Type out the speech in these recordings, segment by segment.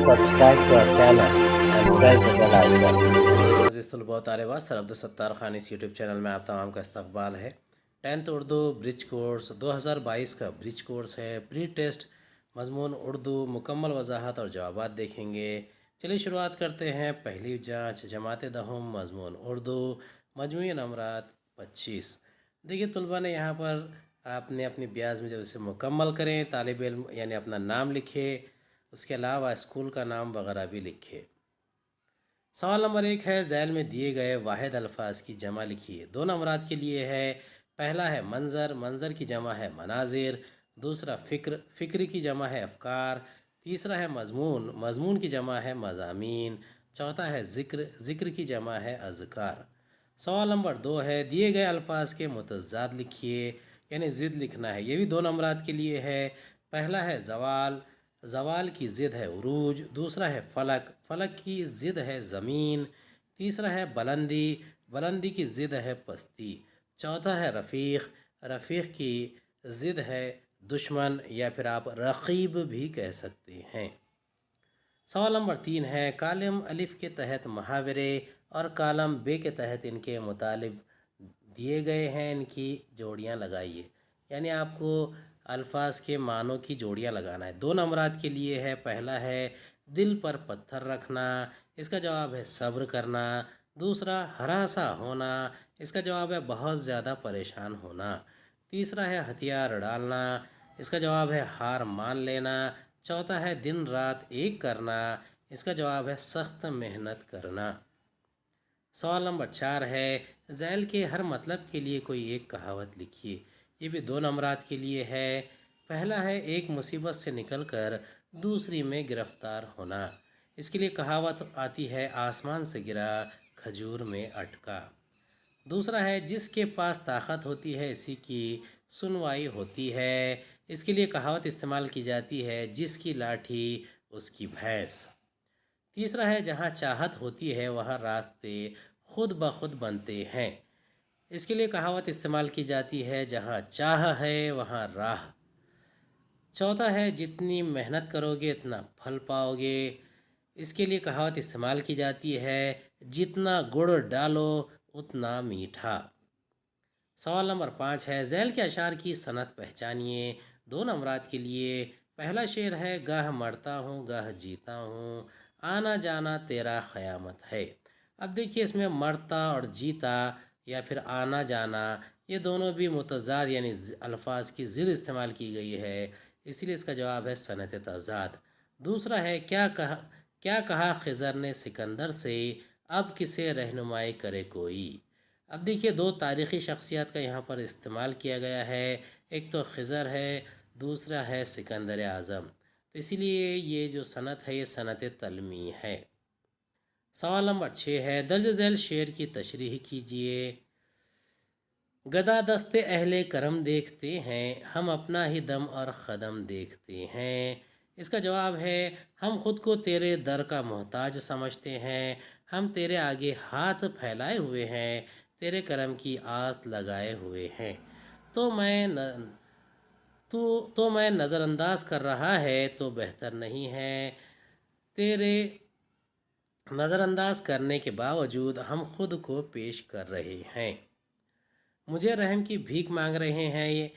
subscribe to our channel and press the bell icon. अज़ीज़ तलबा तालिबात, sir Abdul Khan इस YouTube channel में आप तमाम का इस्तक़बाल है। 10th उर्दू ब्रिज कोर्स 2022 का ब्रिज कोर्स है। प्री टेस्ट मज़मून उर्दू मुकम्मल वज़ाहत और जवाबात देखेंगे। चलिए शुरुआत करते हैं। पहली जाँच जमात दहम मज़मून उर्दू मजमूई नंबरात 25। देखिए तलबा ने यहाँ पर आपने अपनी ब्याज में जब इसे मुकम्मल करें, तालिब इल्म यानी अपना नाम लिखे, उसके अलावा स्कूल का नाम वगैरह भी लिखे। सवाल नंबर 1 है, झैल में दिए गए वाहिद अल्फाज की जमा लिखिए। दो नंबरात के लिए है। पहला है मंज़र, मंज़र की जमा है मनाजिर। दूसरा फ़िक्र, फ़िक्र की जमा है अफ़कार। तीसरा है मज़मून, मज़मून की जमा है मज़ामीन। चौथा है ज़िक्र, ज़िक्र की जमा है अज़कार। सवाल नंबर 2 है, दिए गए अल्फाज के मुतज़ाद लिखिए, यानी ज़िद लिखना है। ये भी दो नंबरात के लिए है। पहला है ज़वाल, ज़वाल की ज़िद है उरूज। दूसरा है फ़लक, फ़लक की ज़िद है ज़मीन। तीसरा है बुलंदी, बुलंदी की ज़िद है पस्ती। चौथा है रफ़ीक़, रफ़ीक़ की ज़िद है दुश्मन, या फिर आप रक़ीब भी कह सकते हैं। सवाल नंबर 3 है, कालम अलिफ़ के तहत मुहावरे और कालम बे के तहत इनके मुतालिब दिए गए हैं, इनकी जोड़ियां लगाइए। यानी आपको अल्फाज के मानों की जोड़ियां लगाना है। दो नंबरात के लिए है। पहला है दिल पर पत्थर रखना, इसका जवाब है सब्र करना। दूसरा हरासा होना, इसका जवाब है बहुत ज़्यादा परेशान होना। तीसरा है हथियार डालना, इसका जवाब है हार मान लेना। चौथा है दिन रात एक करना, इसका जवाब है सख्त मेहनत करना। सवाल नंबर 4 है, झैल के हर मतलब के लिए कोई एक कहावत लिखिए। ये भी दो नंबरात के लिए है। पहला है, एक मुसीबत से निकलकर दूसरी में गिरफ्तार होना। इसके लिए कहावत आती है, आसमान से गिरा खजूर में अटका। दूसरा है, जिसके पास ताकत होती है इसी की सुनवाई होती है। इसके लिए कहावत इस्तेमाल की जाती है, जिसकी लाठी उसकी भैंस। तीसरा है, जहाँ चाहत होती है वहाँ रास्ते खुद ब खुद बनते हैं। इसके लिए कहावत इस्तेमाल की जाती है, जहाँ चाह है वहाँ राह। चौथा है, जितनी मेहनत करोगे इतना फल पाओगे। इसके लिए कहावत इस्तेमाल की जाती है, जितना गुड़ डालो उतना मीठा। सवाल नंबर 5 है, झैल के अशार की सनत पहचानिए। दो नंबरात के लिए। पहला शेर है, गाह मरता हूँ गाह जीता हूँ, आना जाना तेरा क़यामत है। अब देखिए इसमें मरता और जीता या फिर आना जाना, ये दोनों भी मुतज़ाद यानी अल्फाज की ज़िद इस्तेमाल की गई है, इसलिए इसका जवाब है सनत तज़ाद। दूसरा है, क्या कहा खिज़र ने सिकंदर से, अब किसे रहनुमाई करे कोई। अब देखिए दो तारीख़ी शख्सियत का यहाँ पर इस्तेमाल किया गया है। एक तो खिज़र है, दूसरा है सिकंदर आज़म, तो इसीलिए ये जो सनत है ये सनत तलमी है। सवाल नंबर 6 है, दर्ज झैल शेर की तशरीह कीजिए। गदा दस्ते अहले करम देखते हैं, हम अपना ही दम और ख़दम देखते हैं। इसका जवाब है, हम ख़ुद को तेरे दर का मोहताज समझते हैं, हम तेरे आगे हाथ फैलाए हुए हैं, तेरे करम की आस लगाए हुए हैं। तो मैं न तो मैं नज़रअंदाज कर रहा है तो बेहतर नहीं है, तेरे नज़रअंदाज करने के बावजूद हम खुद को पेश कर रहे हैं। मुझे रहम की भीख मांग रहे हैं, ये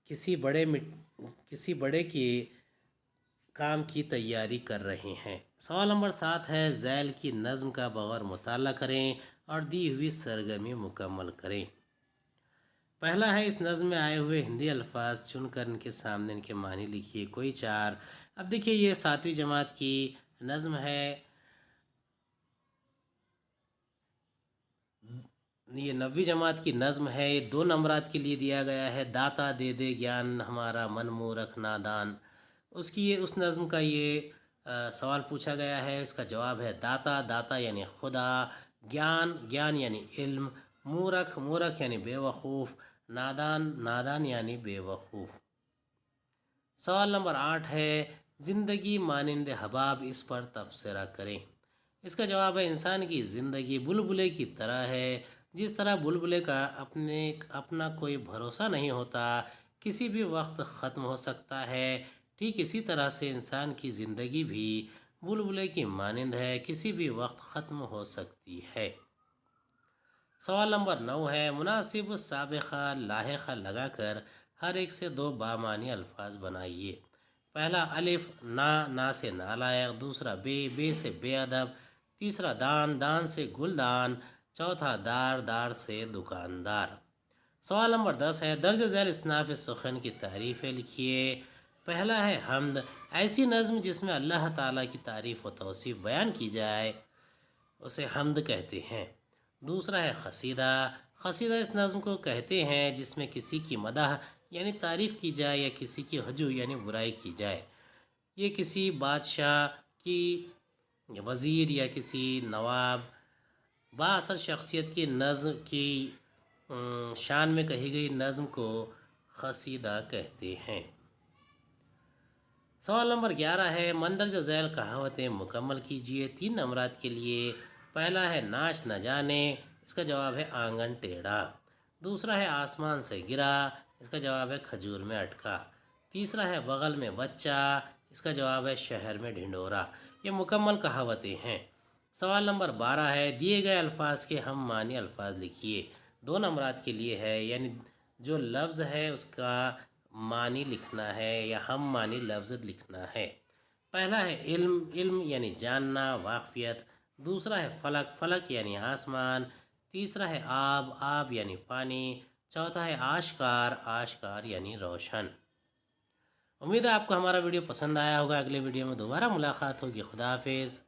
किसी किसी बड़े की काम की तैयारी कर रहे हैं। सवाल नंबर 7 है, झैल की नज़्म का बगौर मुताला करें और दी हुई सरगर्मी मुकम्मल करें। पहला है, इस नज़्म में आए हुए हिंदी अल्फाज चुनकर इनके सामने इनके मानी लिखिए, कोई चार। अब देखिए ये 7वीं जमात की नज़्म है, ये 9वीं जमात की नज़्म है। ये दो नंबरात के लिए दिया गया है। दाता दे दे ज्ञान हमारा मन मूरख नादान, उसकी ये उस नज़्म का ये सवाल पूछा गया है। इसका जवाब है दाता, दाता यानी खुदा, ज्ञान, ज्ञान यानी इल्म, मूरख, मूरख यानी बेवकूफ़, नादान, नादान यानी बेवकूफ़। सवाल नंबर 8 है, ज़िंदगी मानिंद हबाब, इस पर तबसरा करें। इसका जवाब है, इंसान की ज़िंदगी बुलबुले की तरह है, जिस तरह बुलबुले का अपना कोई भरोसा नहीं होता, किसी भी वक्त ख़त्म हो सकता है। ٹھیک اسی طرح سے انسان کی زندگی بھی بلبلے کی مانند ہے، کسی بھی وقت ختم ہو سکتی ہے۔ سوال نمبر 9 ہے، مناسب سابقہ لاحقہ لگا کر ہر ایک سے دو بامعنی الفاظ بنائیے۔ پہلا الف، نا سے نالائق، دوسرا بے سے بے ادب، تیسرا دان سے گلدان، چوتھا دار سے دکاندار۔ سوال نمبر 10 ہے، درج ذیل اصناف سخن کی تعریفیں لکھیے۔ پہلا ہے حمد، ایسی نظم جس میں اللہ تعالیٰ کی تعریف و توصیف بیان کی جائے اسے حمد کہتے ہیں۔ دوسرا ہے قصیدہ، قصیدہ اس نظم کو کہتے ہیں جس میں کسی کی مدح یعنی تعریف کی جائے یا کسی کی ہجو یعنی برائی کی جائے۔ یہ کسی بادشاہ کی، وزیر یا کسی نواب بااثر شخصیت کی نظم کی شان میں کہی گئی نظم کو قصیدہ کہتے ہیں۔ سوال نمبر 11 ہے، مندرجہ ذیل کہاوتیں مکمل کیجیے 3 نمبرات کے لیے۔ پہلا ہے ناچ نہ جانے، اس کا جواب ہے آنگن ٹیڑھا۔ دوسرا ہے آسمان سے گرا، اس کا جواب ہے کھجور میں اٹکا۔ تیسرا ہے بغل میں بچہ، اس کا جواب ہے شہر میں ڈھنڈورا۔ یہ مکمل کہاوتیں ہیں۔ سوال نمبر 12 ہے، دیے گئے الفاظ کے ہم معنی الفاظ لکھیے۔ 2 نمبرات کے لیے ہے، یعنی جو لفظ ہے اس کا معنی لکھنا ہے یا ہم معنی لفظ لکھنا ہے۔ پہلا ہے علم یعنی جاننا، واقفیت۔ دوسرا ہے فلک یعنی آسمان۔ تیسرا ہے آب یعنی پانی۔ چوتھا ہے آشکار یعنی روشن۔ امید ہے آپ کو ہمارا ویڈیو پسند آیا ہوگا۔ اگلے ویڈیو میں دوبارہ ملاقات ہوگی۔ خدا حافظ۔